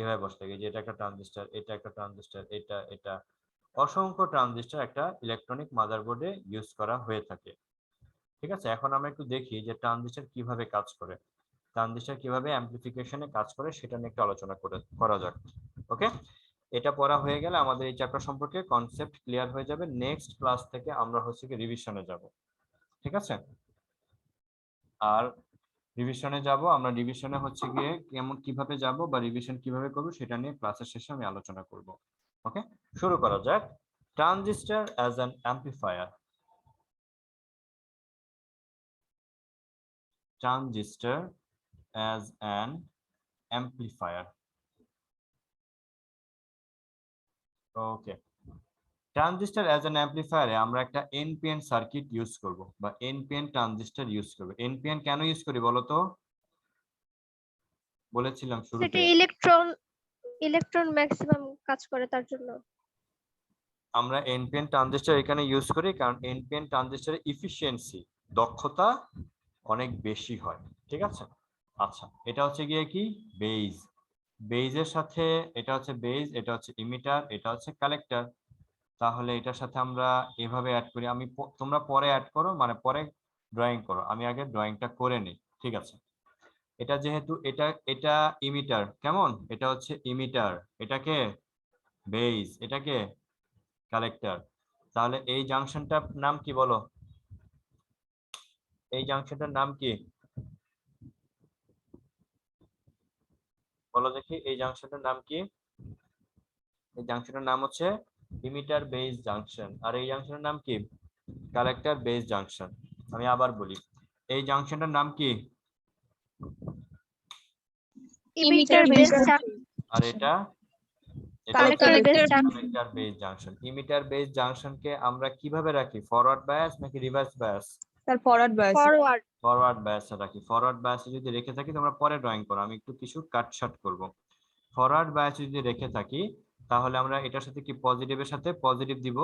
এভাবে বসে থাকে। যে এটা একটা ট্রানজিস্টর, এটা একটা ট্রানজিস্টর, এটা অসংখ্য ট্রানজিস্টর একটা ইলেকট্রনিক মাদারবোর্ডে ইউজ করা হয়ে থাকে। ঠিক আছে, এখন আমরা একটু দেখি যে ট্রানজিস্টর কিভাবে কাজ করে, ট্রানজিস্টর কিভাবে অ্যামপ্লিফিকেশনে কাজ করে সেটা নিয়ে একটু আলোচনা করা যাক। ওকে, এটা পড়া হয়ে গেলে আমাদের এই চ্যাপ্টার সম্পর্কে কনসেপ্ট ক্লিয়ার হয়ে যাবে। নেক্সট ক্লাস থেকে আমরা হচ্ছে কি রিভিশনে যাব। ঠিক আছে, আর রিভিশনে যাব আমরা, রিভিশনে হচ্ছে গিয়ে কিভাবে যাব বা রিভিশন কিভাবে করব সেটা নিয়ে ক্লাসের শেষে আমি আলোচনা করব। ওকে, শুরু করা যাক। Transistor as an amplifier. Transistor as an amplifier. Okay. Transistor as an অ্যাম্পলিফায়ারে আমরা একটা এনপিএন সার্কিট ইউজ করব বা এনপিএন ট্রানজিস্টর ইউজ করব। এনপিএন কেন ইউজ করি বলো তো? বলেছিলাম সেটা শুরুতে ইলেকট্রন ম্যাক্সিমাম কাজ করে তার জন্য। আমরা এনপিএন ট্রানজিস্টর এখানে ইউজ করি কারণ এনপিএন ট্রানজিস্টরের ইফিসিয়েন্সি, দক্ষতা অনেক বেশি হয়। ঠিক আছে, আচ্ছা এটা হচ্ছে গিয়ে কি বেজ, বেজের সাথে এটা হচ্ছে বেজ, এটা হচ্ছে ইমিটার, এটা হচ্ছে কালেক্টর। তাহলে এটার সাথে আমরা এভাবে অ্যাড করি। আমি তোমরা পরে অ্যাড করো, মানে পরে ড্রয়িং করো, আমি আগে ড্রয়িংটা করে নিই। ঠিক আছে, এটা যেহেতু এটা এটা ইমিটার, কেমন, এটা হচ্ছে ইমিটার, এটাকে বেজ, এটাকে কালেক্টর। তাহলে এই জাংশনটার নাম কি বলো? এই জাংশনটার নাম কি বলো দেখি? এই জাংশনটার নাম কি? এই জাংশনের নাম হচ্ছে ইমিটার বেজ জাংশন, আর এই জাংশনের নাম কি? Collector base junction. আমি আবার বলি, এই জাংশনটার নাম কি? ইমিটার বেস আর এটা collector base collector base junction. Emitter base জাংশনকে আমরা কিভাবে রাখি? ফরওয়ার্ড বায়াস নাকি reverse bias? Sir forward bias. Forward বায়াসে রাখি। ফরওয়ার্ড বায়াসে যদি রেখে থাকি, তোমরা পরে ড্রয়িং করো, আমি একটু কিছু কাটছাট করব। ফরওয়ার্ড বায়াসে যদি রেখে থাকি তাহলে আমরা এটার সাথে কি পজিটিভের সাথে পজিটিভ দিব,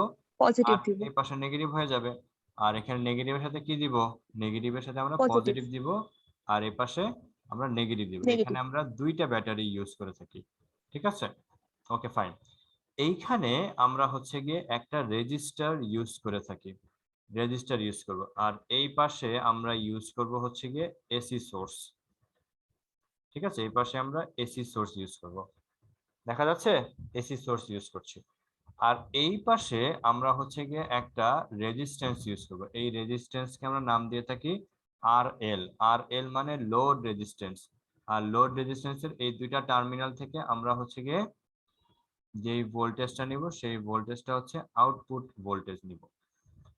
পজিটিভ আর দিব। এই পাশে নেগেটিভ হয়ে যাবে। আর এখানে নেগেটিভের সাথে কি দিব? নেগেটিভের সাথে আমরা Positive. পজিটিভ দিব, আর এই পাশে আমরা নেগেটিভ দিব। Negative. এখানে আমরা দুইটা ব্যাটারি ইউজ করে থাকি। ঠিক আছে, ওকে ফাইন। এইখানে আমরা হচ্ছে গিয়ে একটা রেজিস্টার ইউজ করে থাকি, রেজিস্টার ইউজ করব। আর এই পাশে আমরা ইউজ করব হচ্ছে গিয়ে এসি সোর্স। ঠিক আছে, এই পাশে আমরা এসি সোর্স ইউজ করব, দেখা যাচ্ছে এসি সোর্স ইউজ করছি। আর এই পাশে আমরা হচ্ছে গিয়ে একটা রেজিস্ট্যান্স ইউজ করব। এই রেজিস্ট্যান্সকে আমরা নাম দিয়ে থাকি আরএল। আরএল মানে লোড রেজিস্ট্যান্স। আর লোড রেজিস্ট্যান্সের এই দুইটা টার্মিনাল থেকে আমরা হচ্ছে গিয়ে যেই ভোল্টেজটা নিব সেই ভোল্টেজটা হচ্ছে আউটপুট ভোল্টেজ নিব।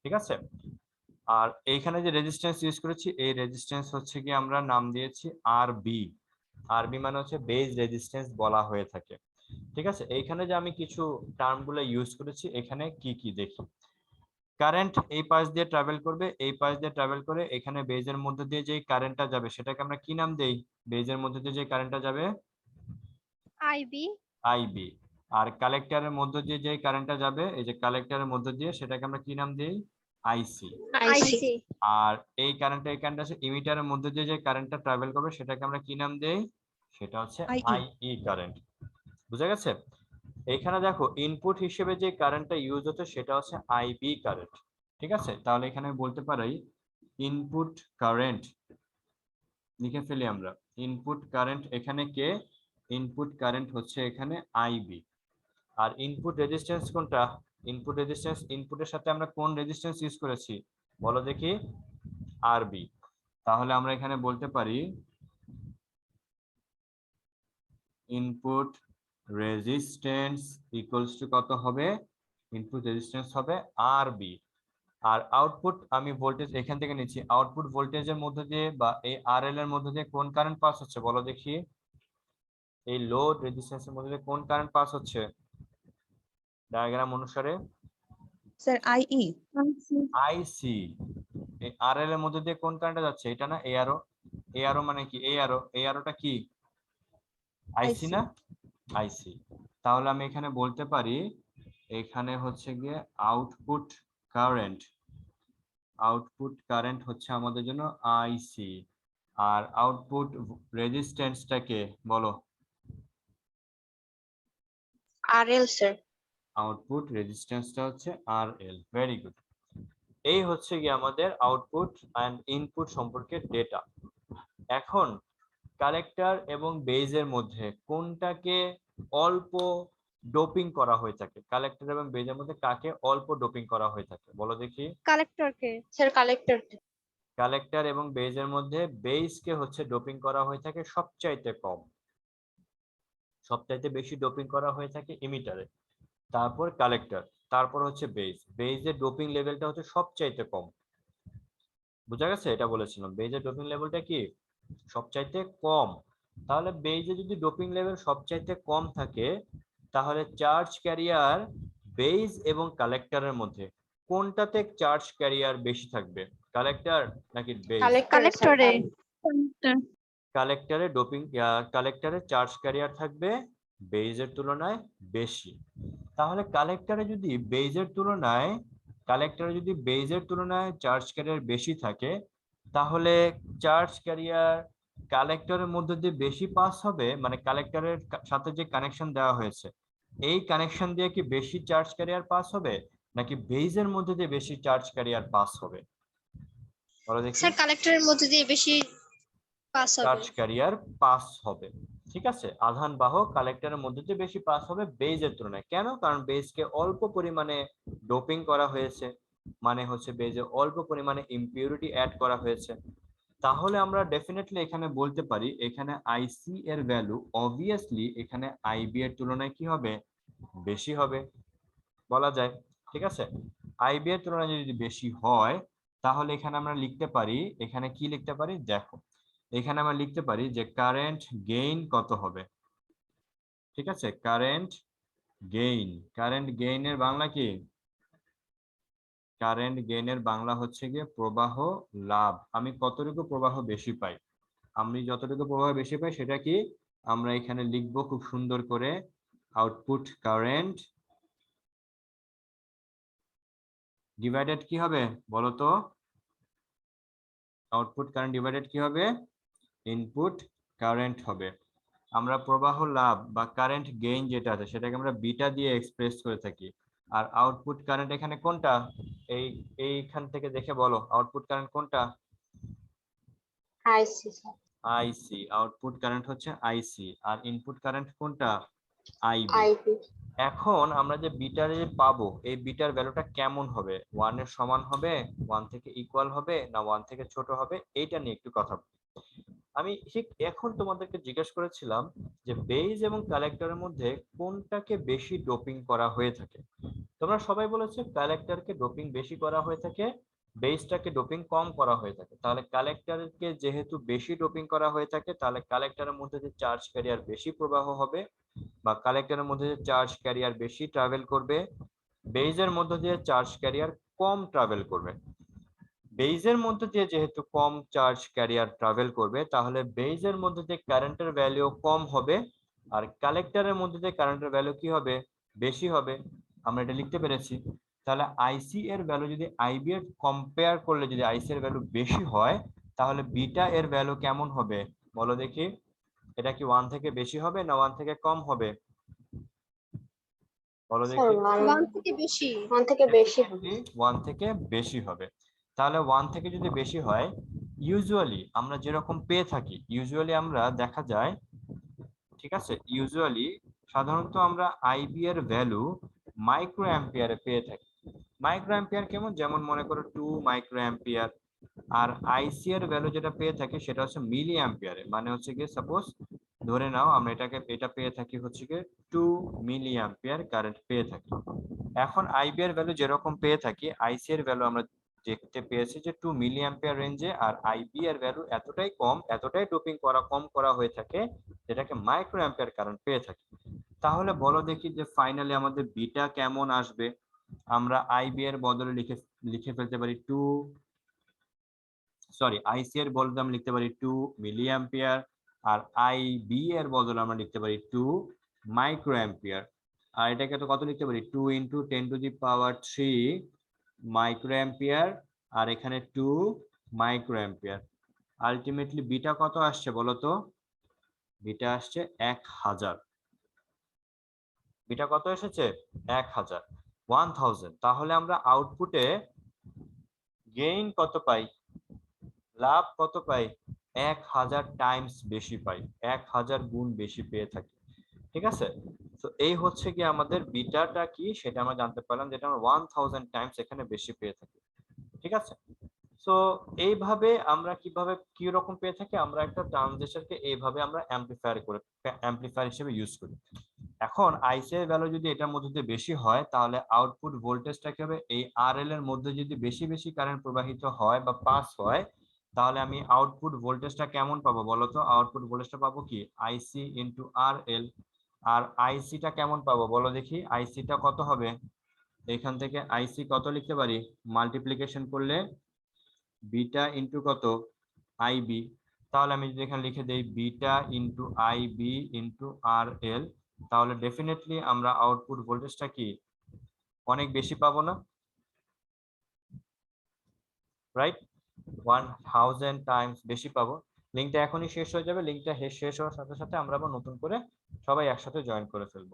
ঠিক আছে, আর এইখানে যে রেজিস্ট্যান্স ইউজ করেছি এই রেজিস্ট্যান্স হচ্ছে গিয়ে আমরা নাম দিয়েছি আরবি। আরবি মানে হচ্ছে বেজ রেজিস্ট্যান্স বলা হয়ে থাকে। ঠিক আছে, এইখানে যে আমি কিছু টার্মগুলো ইউজ করেছি, এখানে কি কি দেখি। কারেন্ট এই পাশ দিয়ে ট্রাভেল করবে, এই পাশ দিয়ে ট্রাভেল করে এখানে বেজের মধ্যে দিয়ে যে কারেন্টটা যাবে সেটাকে আমরা কি নাম দেই? বেজের মধ্যে দিয়ে যে কারেন্টটা যাবে আইবি। আইবি। আর কালেক্টরের মধ্যে দিয়ে যে কারেন্টটা যাবে, এই যে কালেক্টরের মধ্যে দিয়ে, সেটাকে আমরা কি নাম দেই? আইসি। আইসি। আর এই কারেন্টটা আছে ইমিটারের মধ্যে দিয়ে যে কারেন্টটা ট্রাভেল করবে সেটাকে আমরা কি নাম দেই? সেটা হচ্ছে আইই কারেন্ট। বুঝা গেছে? এখানে দেখো ইনপুট হিসেবে যে কারেন্টটা ইউজ হচ্ছে সেটা হচ্ছে আইবি কারেন্ট। ঠিক আছে, তাহলে এখানে বলতে পারি ইনপুট কারেন্ট লিখে ফেলি আমরা। ইনপুট কারেন্ট এখানে কে? ইনপুট কারেন্ট হচ্ছে এখানে আইবি। আর ইনপুট রেজিস্ট্যান্স কোনটা? ইনপুট রেজিস্ট্যান্স, ইনপুটের সাথে আমরা কোন রেজিস্ট্যান্স ইউজ করেছি বলো দেখি? আরবি। তাহলে আমরা এখানে বলতে পারি ইনপুট রেজিস্ট্যান্স ইকুয়ালস টু কত হবে? ইনপুট রেজিস্ট্যান্স হবে আরবি। আর আউটপুট আমি ভোল্টেজ এখান থেকে নিচ্ছি, আউটপুট ভোল্টেজের মধ্যে দিয়ে বা এই আরএল এর মধ্যে দিয়ে কোন কারেন্ট পাস হচ্ছে বলো দেখি? এই লোড রেজিস্ট্যান্সের মধ্যে দিয়ে কোন কারেন্ট পাস হচ্ছে ডায়াগ্রাম অনুসারে? Sir IE. আইসি। এই আরএল এর মধ্যে দিয়ে কোন কারেন্টটা যাচ্ছে? এটা না, এই আরো। এই আরো মানে কি? এই আরো, এই আরোটা কি? আইসি না? আইসি। তাহলে আমি এখানে বলতে পারি এখানে হচ্ছে গিয়ে আউটপুট কারেন্ট, আউটপুট কারেন্ট হচ্ছে আমাদের জন্য আইসি। আর আউটপুট রেজিস্ট্যান্সটাকে বলো? RL sir. আউটপুট রেজিস্ট্যান্সটা হচ্ছে RL। Very good. এই হচ্ছে কি আমাদের আউটপুট অ্যান্ড ইনপুট সম্পর্কে ডেটা। এখন কালেক্টর এবং বেজের মধ্যে কোনটাকে অল্প ডোপিং করা হয়ে থাকে? কালেক্টর এবং বেজের মধ্যে কাকে অল্প ডোপিং করা হয়ে থাকে বলো দেখি। কালেক্টরকে। Sir collector. কালেক্টর এবং বেজের মধ্যে বেজকে হচ্ছে ডোপিং করা হয়ে থাকে সবচাইতে কম। সবচাইতে বেশি ডোপিং করা হয়ে থাকে ইমিটারে, তারপর কালেক্টর, তারপর হচ্ছে বেজ। বেজের ডোপিং লেভেলটা হচ্ছে সবচাইতে কম। বুঝা গেছে? এটা বলেছিলাম বেজের ডোপিং লেভেলটা কি সবচাইতে কম। তাহলে বেজে যদি ডোপিং লেভেল সবচাইতে কম থাকে তাহলে চার্জ ক্যারিয়ার বেজ এবং কালেক্টরের মধ্যে কোনটাতে চার্জ ক্যারিয়ার বেশি থাকবে? কালেক্টর নাকি বেজ? কালেক্টরে। কালেক্টরে ডোপিং কালেক্টরে চার্জ ক্যারিয়ার থাকবে বেজের তুলনায় বেশি। তাহলে কালেক্টরে যদি বেজের তুলনায় চার্জ ক্যারিয়ার বেশি থাকে তাহলে চার্জ ক্যারিয়ার কালেক্টরের মধ্যে দিয়ে বেশি পাস হবে, মানে কালেক্টরের সাথে যে কানেকশন দেওয়া হয়েছে এই কানেকশন দিয়ে কি বেশি চার্জ ক্যারিয়ার পাস হবে নাকি বেজের মধ্যে দিয়ে বেশি চার্জ ক্যারিয়ার পাস হবে বলো দেখি। স্যার কালেক্টরের মধ্যে দিয়ে বেশি পাস হবে। চার্জ ক্যারিয়ার পাস হবে। ঠিক আছে, আধান বাহক কালেক্টরের মধ্যে দিয়ে বেশি পাস হবে বেজের তুলনায়। কেন? কারণ বেজকে অল্প পরিমাণে ডোপিং করা হয়েছে, মানে হচ্ছে বেজে অল্প পরিমাণে ইমপিউরিটি অ্যাড করা হয়েছে। তাহলে আমরা ডেফিনেটলি এখানে বলতে পারি এখানে আইসি এর ভ্যালু অবভিয়াসলি এখানে আইবি এর তুলনায় কি হবে? বেশি হবে বলা যায়। ঠিক আছে, আইবি এর তুলনায় যদি বেশি হয় তাহলে এখানে আমরা লিখতে পারি, এখানে কি লিখতে পারি দেখো, এখানে আমরা লিখতে পারি যে কারেন্ট গেইন কত হবে। ঠিক আছে, কারেন্ট গেইনের বাংলা কি? কারেন্ট গেইনের বাংলা হচ্ছে গিয়ে প্রবাহ লাভ। আমি কতটুকু প্রবাহ বেশি পাই, আমি যতটুকু প্রবাহ বেশি পাই সেটা কি আমরা এখানে লিখবো খুব সুন্দর করে, আউটপুট কারেন্ট ডিভাইডেড কি হবে বলো তো? আউটপুট কারেন্ট ডিভাইডেড কি হবে? ইনপুট কারেন্ট হবে। আমরা প্রবাহ লাভ বা কারেন্ট গেইন যেটা আছে সেটাকে আমরা বিটা দিয়ে এক্সপ্রেস করে থাকি। আর আউটপুট কারেন্ট এখানে কোনটা? এইখান থেকে দেখে বলো আউটপুট কারেন্ট কোনটা? আইসি। আইসি। আউটপুট কারেন্ট হচ্ছে আইসি আর ইনপুট কারেন্ট কোনটা? আইবি। আইবি। এখন আমরা যে বিটার পাবো এই বিটার ভ্যালুটা কেমন হবে? 1 এর সমান হবে, 1 থেকে ইকুয়াল হবে, না 1 থেকে ছোট হবে? এইটা নিয়ে একটু কথা বলি। আমি ঠিক এখন তোমাদেরকে জিজ্ঞেস করেছিলাম যে বেজ এবং কালেক্টরের মধ্যে কোনটাকে বেশি ডোপিং করা হয়ে থাকে। তোমরা সবাই বলেছো কালেক্টরকে ডোপিং বেশি করা হয়ে থাকে, বেজটাকে ডোপিং কম করা হয়ে থাকে। তাহলে কালেক্টরকে যেহেতু বেশি ডোপিং করা হয়ে থাকে তাহলে কালেক্টরের মধ্যে যে চার্জ ক্যারিয়ার বেশি প্রবাহ হবে বা কালেক্টরের মধ্যে যে চার্জ ক্যারিয়ার বেশি ট্রাভেল করবে, বেজের মধ্যে দিয়ে চার্জ ক্যারিয়ার কম ট্রাভেল করবে। বেজের মধ্যে দিয়ে যেহেতু কম চার্জ ক্যারিয়ার ট্রাভেল করবে তাহলে বেজের মধ্যে দিয়ে কারেন্টের ভ্যালু কম হবে আর কালেক্টরের মধ্যে দিয়ে কারেন্টের ভ্যালু কি হবে? বেশি হবে। আমরা এটা লিখতে পেরেছি। তাহলে আইসি এর ভ্যালু যদি আইবি এর কম্পেয়ার করলে যদি আইসি এর ভ্যালু বেশি হয় তাহলে বিটা এর ভ্যালু কেমন হবে বলো দেখি। এটা কি 1 থেকে বেশি হবে না 1 থেকে কম হবে বলো স্যার দেখি। 1 থেকে বেশি। 1 থেকে বেশি হবে। 1 থেকে বেশি হবে। তাহলে 1 থেকে যদি বেশি হয় ইউজুয়ালি আমরা যেরকম পেয়ে থাকি, ইউজুয়ালি আমরা দেখা যায়, ঠিক আছে, ইউজুয়ালি সাধারণত আমরা আইবি এর ভ্যালু মাইক্রো অ্যাম্পিয়ারে পেয়ে থাকি। মাইক্রো অ্যাম্পিয়ার কেমন? যেমন মনে করো 2 মাইক্রো অ্যাম্পিয়ার। আর আইসি এর ভ্যালু যেটা পেয়ে থাকি সেটা হচ্ছে মিলি অ্যাম্পিয়ারে, মানে হচ্ছে কি সাপোজ ধরে নাও আমরা এটা পেয়ে থাকি হচ্ছে কি 2 মিলি অ্যাম্পিয়ার কারেন্ট পেয়ে থাকি। এখন আইবি এর ভ্যালু যেরকম পেয়ে থাকি আইসি এর ভ্যালু আমরা দেখতে পেয়েছি যে 2 মিলি অ্যাম্পিয়ার রেঞ্জে, আর আইবি এর ভ্যালু এতটাই কম, এতটাই ডোপিং কম করা হয়ে থাকে যেটাকে মাইক্রো অ্যাম্পিয়ার কারেন্ট পেয়ে থাকি। তাহলে বলো দেখি যে ফাইনালি আমাদের বিটা কেমন আসবে? আমরা আইবি এর বদলে লিখে ফেলতে পারি আইসি এর বদলে আমরা লিখতে পারি 2 মিলি অ্যাম্পিয়ার আর আইবি এর বদলে আমরা লিখতে পারি 2 মাইক্রো অ্যাম্পিয়ার। আর এটাকে তো কত লিখতে পারি 2 × 10⁻³ মাইক্রো অ্যাম্পিয়ার আর এখানে 2 মাইক্রো অ্যাম্পিয়ার। আলটিমেটলি বিটা কত আসছে বলো তো? বিটা আসছে 1000। বিটা কত এসেছে 1000 1000, তাহলে আমরা আউটপুটে গেইন কত পাই, লাভ কত পাই, 1000 টাইমস বেশি পাই, 1000 গুণ বেশি পেয়ে থাকি। ঠিক আছে, তো এই হচ্ছে কি আমাদের বিটাটা কি সেটা আমরা জানতে পারলাম, যেটা আমরা 1000 টাইমস এখানে বেশি পেয়ে থাকি। ঠিক আছে, সো এইভাবে আমরা কিভাবে কি রকম পেয়ে থাকি, আমরা একটা ট্রানজিস্টরকে এইভাবে আমরা অ্যাম্পলিফায়ার হিসেবে ইউজ করি। এখন আইসি এর ভ্যালু যদি এটার মধ্যে দিয়ে বেশি হয়, তাহলে আউটপুট ভোল্টেজটা কি হবে, এই আরএল এর মধ্যে যদি বেশি বেশি কারেন্ট প্রবাহিত হয় বা পাস হয়, তাহলে আমি আউটপুট ভোল্টেজটা কেমন পাবো বলো তো? আউটপুট ভোল্টেজটা পাবো কি আইসি ইন্টু আর এল। আর আইসিটা কেমন পাবো বলো দেখি, আইসিটা কত হবে, এখান থেকে আইসি কত লিখতে পারি, মাল্টিপ্লিকেশন করলে বিটা ইন্টু কত আইবি। তাহলে আমি যদি এখানে লিখে দেই বিটা ইন্টু আইবি ইন্টু আর এল, তাহলে ডেফিনেটলি আমরা আউটপুট ভোল্টেজটা কি অনেক বেশি পাবো না, রাইট? 1000 টাইমস বেশি পাবো। লিঙ্কটা এখনই শেষ হয়ে যাবে, লিঙ্কটা শেষ হওয়ার সাথে সাথে আমরা আবার নতুন করে সবাই একসাথে জয়েন করে ফেলবো।